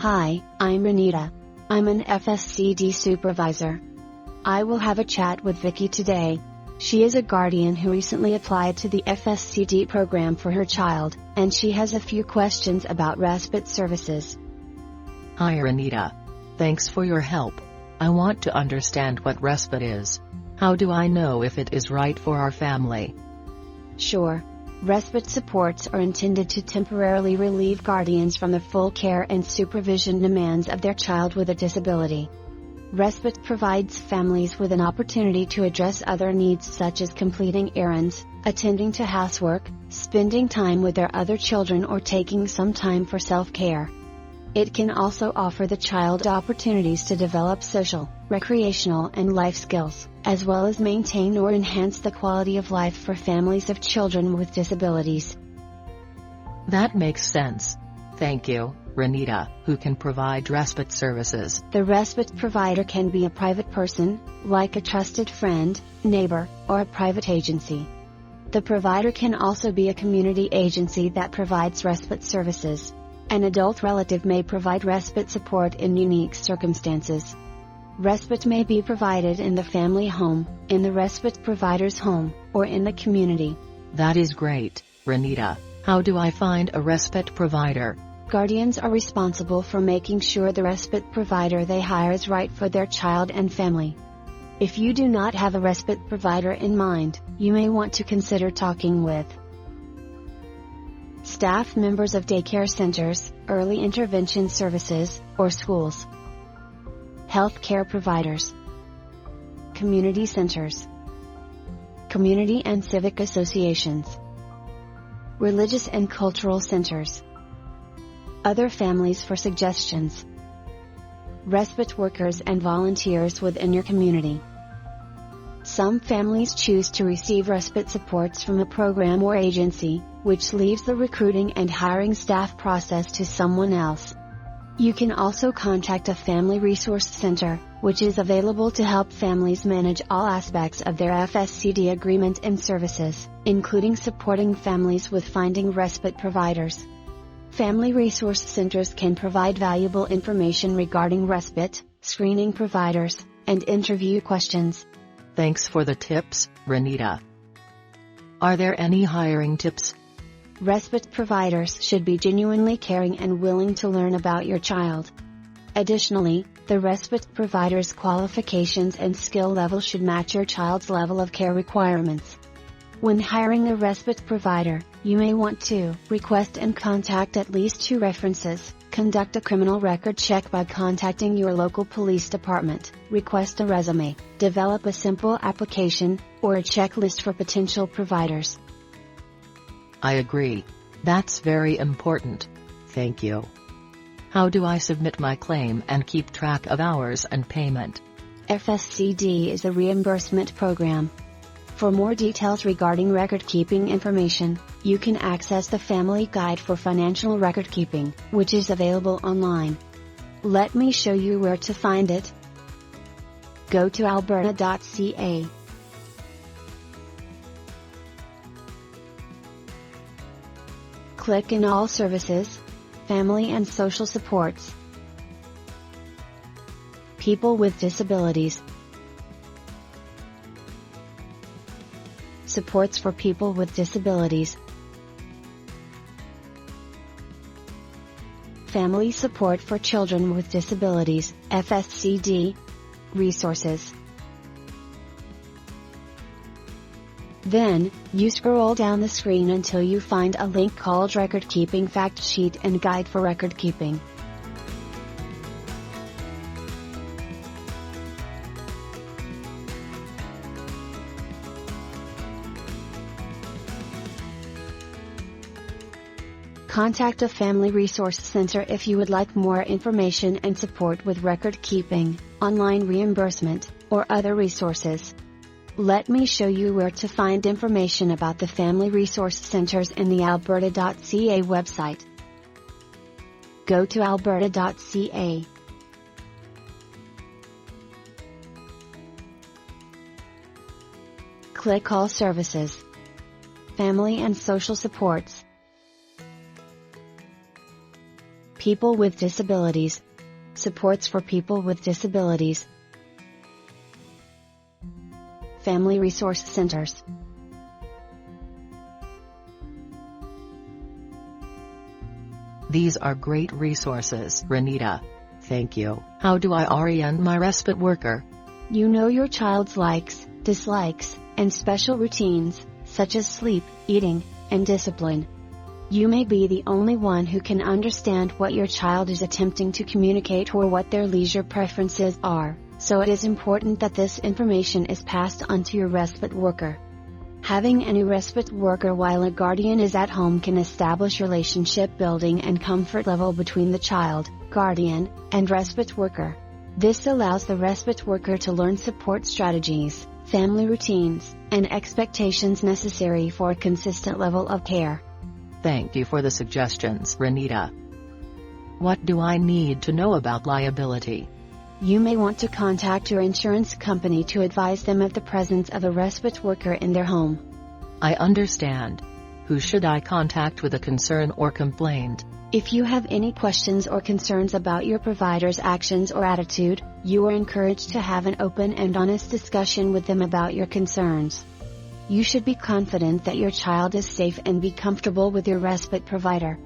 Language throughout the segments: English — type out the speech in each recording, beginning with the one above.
Hi, I'm Renita. I'm an FSCD supervisor. I will have a chat with Vicky today. She is a guardian who recently applied to the FSCD program for her child, and she has a few questions about respite services. Hi Renita. Thanks for your help. I want to understand what respite is. How do I know if it is right for our family? Sure. Respite supports are intended to temporarily relieve guardians from the full care and supervision demands of their child with a disability. Respite provides families with an opportunity to address other needs such as completing errands, attending to housework, spending time with their other children, or taking some time for self-care. It can also offer the child opportunities to develop social, recreational, and life skills, as well as maintain or enhance the quality of life for families of children with disabilities. That makes sense. Thank you, Renita. Who can provide respite services? The respite provider can be a private person, like a trusted friend, neighbor, or a private agency. The provider can also be a community agency that provides respite services. An adult relative may provide respite support in unique circumstances. Respite may be provided in the family home, in the respite provider's home, or in the community. That is great, Renita. How do I find a respite provider? Guardians are responsible for making sure the respite provider they hire is right for their child and family. If you do not have a respite provider in mind, you may want to consider talking with staff members of daycare centers, early intervention services, or schools, healthcare providers, community centers, community and civic associations, religious and cultural centers, other families for suggestions, respite workers and volunteers within your community. Some families choose to receive respite supports from a program or agency, which leaves the recruiting and hiring staff process to someone else. You can also contact a family resource center, which is available to help families manage all aspects of their FSCD agreement and services, including supporting families with finding respite providers. Family resource centers can provide valuable information regarding respite, screening providers, and interview questions. Thanks for the tips, Renita. Are there any hiring tips? Respite providers should be genuinely caring and willing to learn about your child. Additionally, the respite provider's qualifications and skill level should match your child's level of care requirements. When hiring a respite provider, you may want to request and contact at least 2 references, conduct a criminal record check by contacting your local police department, request a resume, develop a simple application, or a checklist for potential providers. I agree. That's very important. Thank you. How do I submit my claim and keep track of hours and payment? FSCD is a reimbursement program. For more details regarding record-keeping information, you can access the Family Guide for Financial Record-Keeping, which is available online. Let me show you where to find it. Go to alberta.ca. Click in All Services, Family and Social Supports, People with Disabilities, Supports for People with Disabilities, Family Support for Children with Disabilities, FSCD, Resources. Then, you scroll down the screen until you find a link called Record Keeping Fact Sheet and Guide for Record Keeping. Contact a Family Resource Center if you would like more information and support with record keeping, online reimbursement, or other resources. Let me show you where to find information about the Family Resource Centers in the alberta.ca website. Go to alberta.ca. Click All Services, Family and Social Supports, People with disabilities. Supports for people with disabilities. Family resource centers. These are great resources, Renita. Thank you. How do I orient my respite worker? You know your child's likes, dislikes, and special routines, such as sleep, eating, and discipline. You may be the only one who can understand what your child is attempting to communicate or what their leisure preferences are, so it is important that this information is passed on to your respite worker. Having any respite worker while a guardian is at home can establish relationship building and comfort level between the child, guardian, and respite worker. This allows the respite worker to learn support strategies, family routines, and expectations necessary for a consistent level of care. Thank you for the suggestions, Renita. What do I need to know about liability? You may want to contact your insurance company to advise them of the presence of a respite worker in their home. I understand. Who should I contact with a concern or complaint? If you have any questions or concerns about your provider's actions or attitude, you are encouraged to have an open and honest discussion with them about your concerns. You should be confident that your child is safe and be comfortable with your respite provider.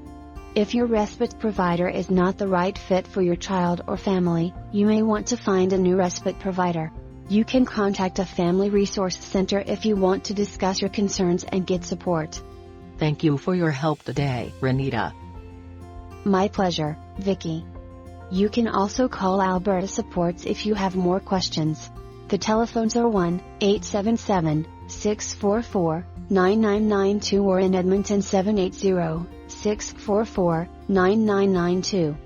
If your respite provider is not the right fit for your child or family, you may want to find a new respite provider. You can contact a family resource center if you want to discuss your concerns and get support. Thank you for your help today, Renita. My pleasure, Vicky. You can also call Alberta Supports if you have more questions. The telephones are 1-877-644-9992 or in Edmonton 780-644-9992.